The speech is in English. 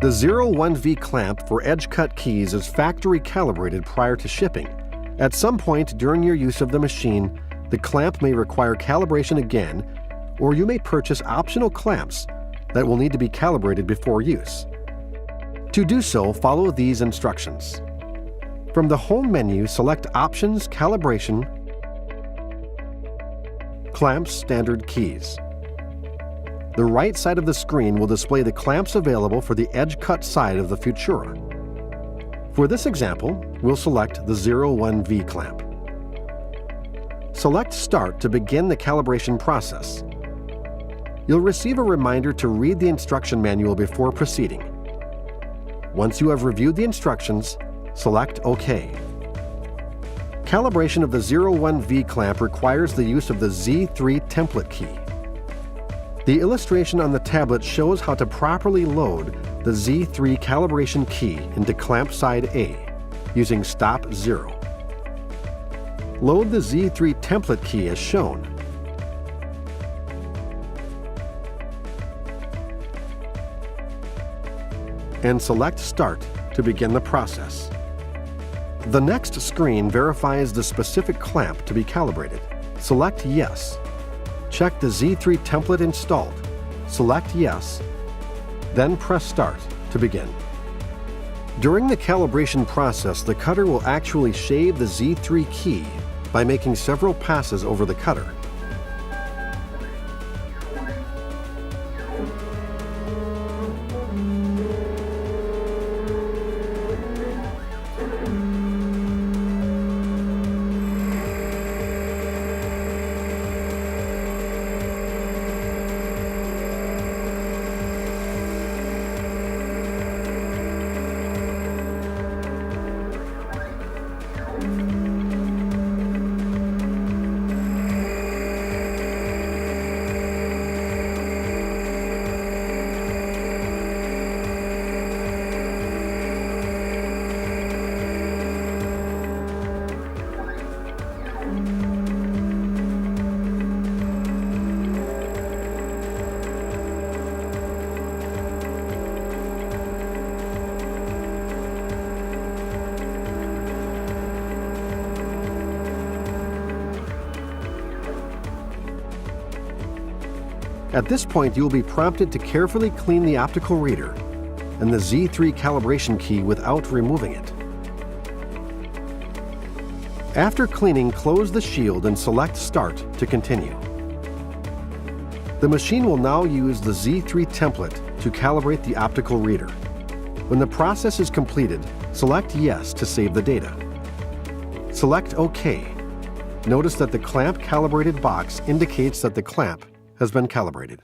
The 01V clamp for edge cut keys is factory calibrated prior to shipping. At some point during your use of the machine, the clamp may require calibration again, or you may purchase optional clamps that will need to be calibrated before use. To do so, follow these instructions. From the Home menu, select Options, Calibration, Clamps Standard Keys. The right side of the screen will display the clamps available for the edge cut side of the Futura. For this example, we'll select the 01V clamp. Select Start to begin the calibration process. You'll receive a reminder to read the instruction manual before proceeding. Once you have reviewed the instructions, select OK. Calibration of the 01V clamp requires the use of the Z3 template key. The illustration on the tablet shows how to properly load the Z3 calibration key into clamp side A using stop 0. Load the Z3 template key as shown. And select Start to begin the process. The next screen verifies the specific clamp to be calibrated. Select Yes. Check the Z3 template installed. Select Yes, then press Start to begin. During the calibration process, the cutter will actually shave the Z3 key by making several passes over the cutter. At this point, you will be prompted to carefully clean the optical reader and the Z3 calibration key without removing it. After cleaning, close the shield and select Start to continue. The machine will now use the Z3 template to calibrate the optical reader. When the process is completed, select Yes to save the data. Select OK. Notice that the clamp calibrated box indicates that the clamp has been calibrated.